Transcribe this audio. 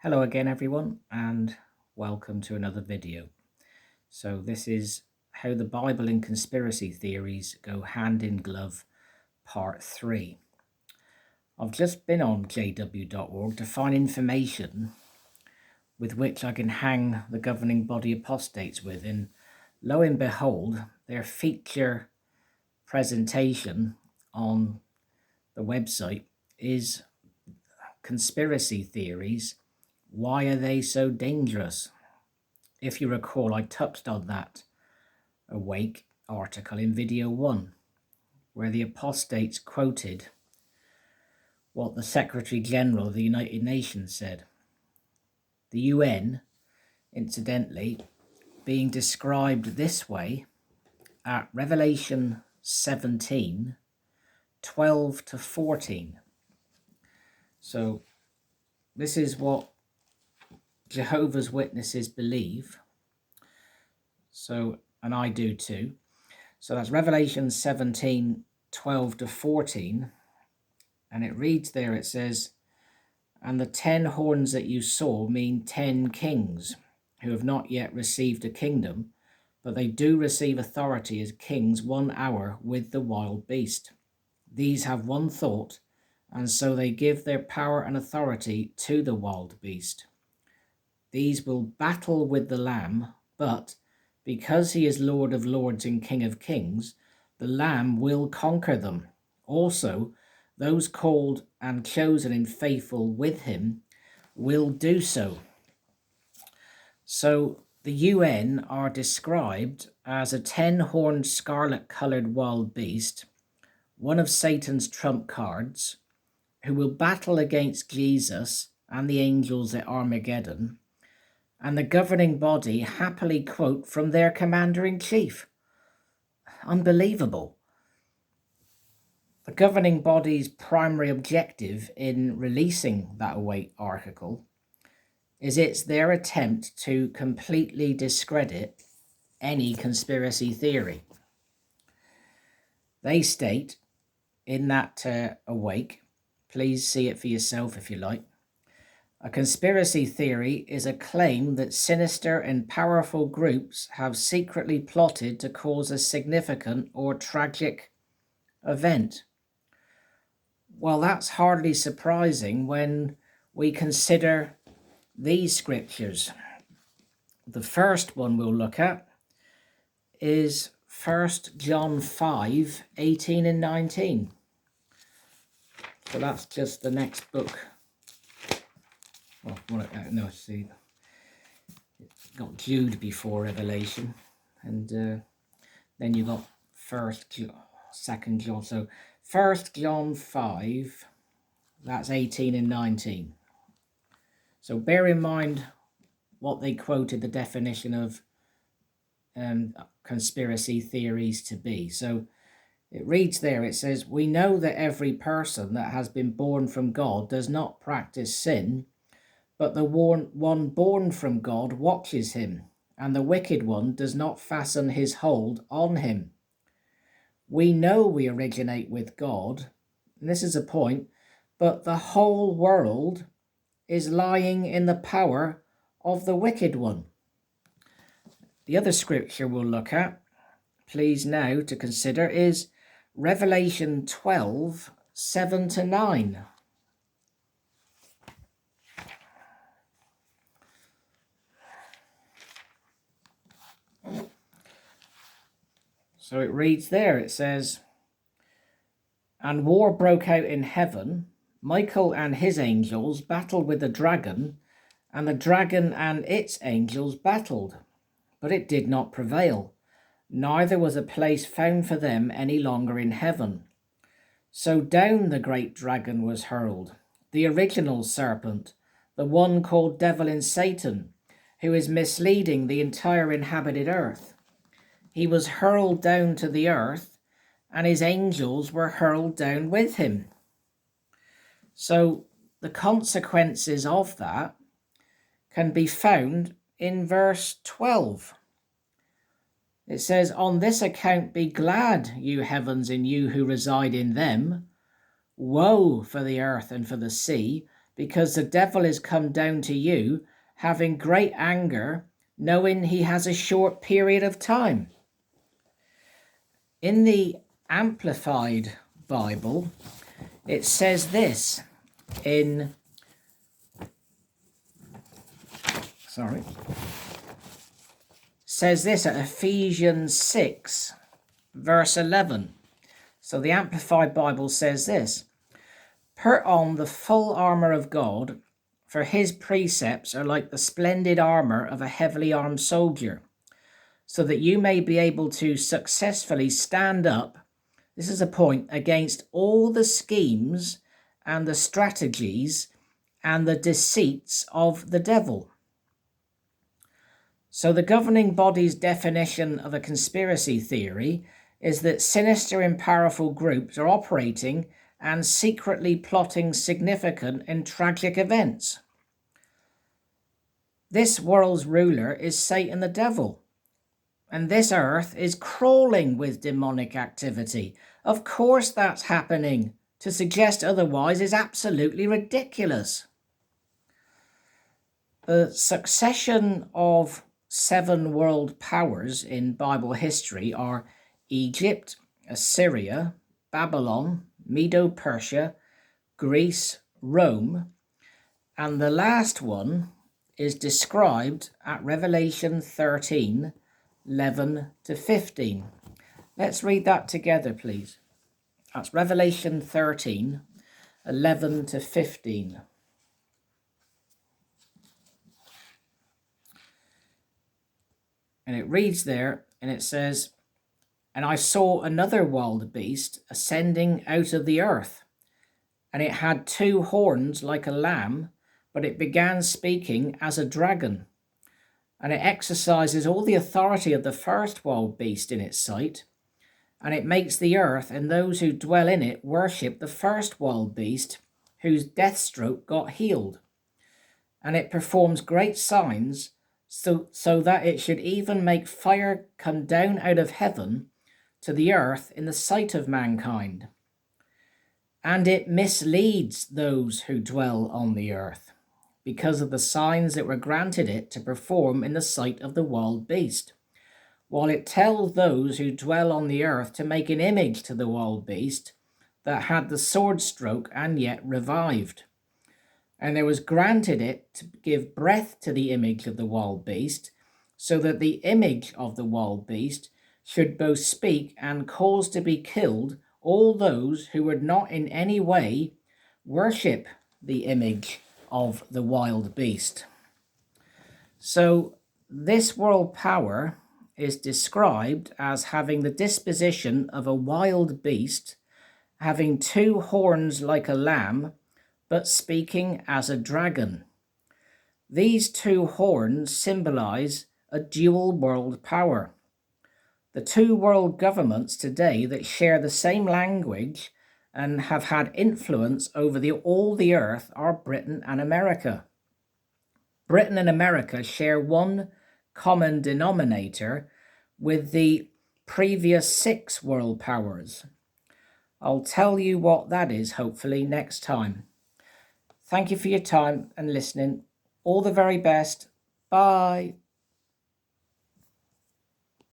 Hello again everyone, and welcome to another video. So this is how the Bible and conspiracy theories go hand in glove, part 3. I've just been on jw.org to find information with which I can hang the governing body apostates with, and lo and behold, their feature presentation on the website is conspiracy theories. Why are they so dangerous? If you recall, I touched on that Awake article in video 1, where the apostates quoted what the Secretary General of the United Nations said. The UN, incidentally, being described this way at Revelation 17, 12 to 14. So this is what Jehovah's Witnesses believe. So, and I do too. So that's Revelation 17, 12 to 14. And it reads there, it says, "And the 10 horns that you saw mean 10 kings who have not yet received a kingdom, but they do receive authority as kings 1 hour with the wild beast. These have one thought, and so they give their power and authority to the wild beast. These will battle with the Lamb, but because he is Lord of lords and King of kings, the Lamb will conquer them. Also, those called and chosen and faithful with him will do so." So the UN are described as a 10-horned scarlet-coloured wild beast, one of Satan's trump cards, who will battle against Jesus and the angels at Armageddon, and the governing body happily quote from their commander-in-chief. Unbelievable. The governing body's primary objective in releasing that Awake article is it's their attempt to completely discredit any conspiracy theory. They state in that Awake, please see it for yourself if you like, "A conspiracy theory is a claim that sinister and powerful groups have secretly plotted to cause a significant or tragic event." Well, that's hardly surprising when we consider these scriptures. The first one we'll look at is 1 John 5, 18 and 19. So that's just the next book. Well, no, see, it's got Jude before Revelation, and then you got 2nd John. So 1 John 5, that's 18 and 19. So bear in mind what they quoted the definition of conspiracy theories to be. So it reads there, it says, "We know that every person that has been born from God does not practice sin, but the one born from God watches him, and the wicked one does not fasten his hold on him. We know we originate with God," and this is a point, "but the whole world is lying in the power of the wicked one." The other scripture we'll look at, please now to consider, is Revelation 12, 7 to 9. So it reads there, it says, "And war broke out in heaven. Michael and his angels battled with the dragon, and the dragon and its angels battled, but it did not prevail. Neither was a place found for them any longer in heaven. So down the great dragon was hurled, the original serpent, the one called Devil and Satan, who is misleading the entire inhabited earth. He was hurled down to the earth, and his angels were hurled down with him." So the consequences of that can be found in verse 12. It says, "On this account be glad, you heavens, and you who reside in them. Woe for the earth and for the sea, because the devil is come down to you, having great anger, knowing he has a short period of time. In the Amplified Bible, it says this at Ephesians 6, verse 11. So the Amplified Bible says this: "Put on the full armor of God, for his precepts are like the splendid armor of a heavily armed soldier, so that you may be able to successfully stand up," this is a point, "against all the schemes and the strategies and the deceits of the devil." So the governing body's definition of a conspiracy theory is that sinister and powerful groups are operating and secretly plotting significant and tragic events. This world's ruler is Satan the devil, and this earth is crawling with demonic activity. Of course that's happening. To suggest otherwise is absolutely ridiculous. The succession of 7 world powers in Bible history are Egypt, Assyria, Babylon, Medo-Persia, Greece, Rome, and the last one is described at Revelation 13, 11 to 15. Let's read that together, please. That's Revelation 13, 11 to 15. And it reads there, and it says, "And I saw another wild beast ascending out of the earth, and it had 2 horns like a lamb, but it began speaking as a dragon. And it exercises all the authority of the first wild beast in its sight, and it makes the earth and those who dwell in it worship the first wild beast, whose death stroke got healed. And it performs great signs, so that it should even make fire come down out of heaven to the earth in the sight of mankind. And it misleads those who dwell on the earth, because of the signs that were granted it to perform in the sight of the wild beast, while it tells those who dwell on the earth to make an image to the wild beast that had the sword stroke and yet revived. And there was granted it to give breath to the image of the wild beast, so that the image of the wild beast should both speak and cause to be killed all those who would not in any way worship the image of the wild beast." So this world power is described as having the disposition of a wild beast, having 2 horns like a lamb, but speaking as a dragon. These 2 horns symbolize a dual world power. The 2 world governments today that share the same language and have had influence over all the earth are Britain and America. Britain and America share one common denominator with the previous 6 world powers. I'll tell you what that is hopefully next time. Thank you for your time and listening. All the very best. Bye.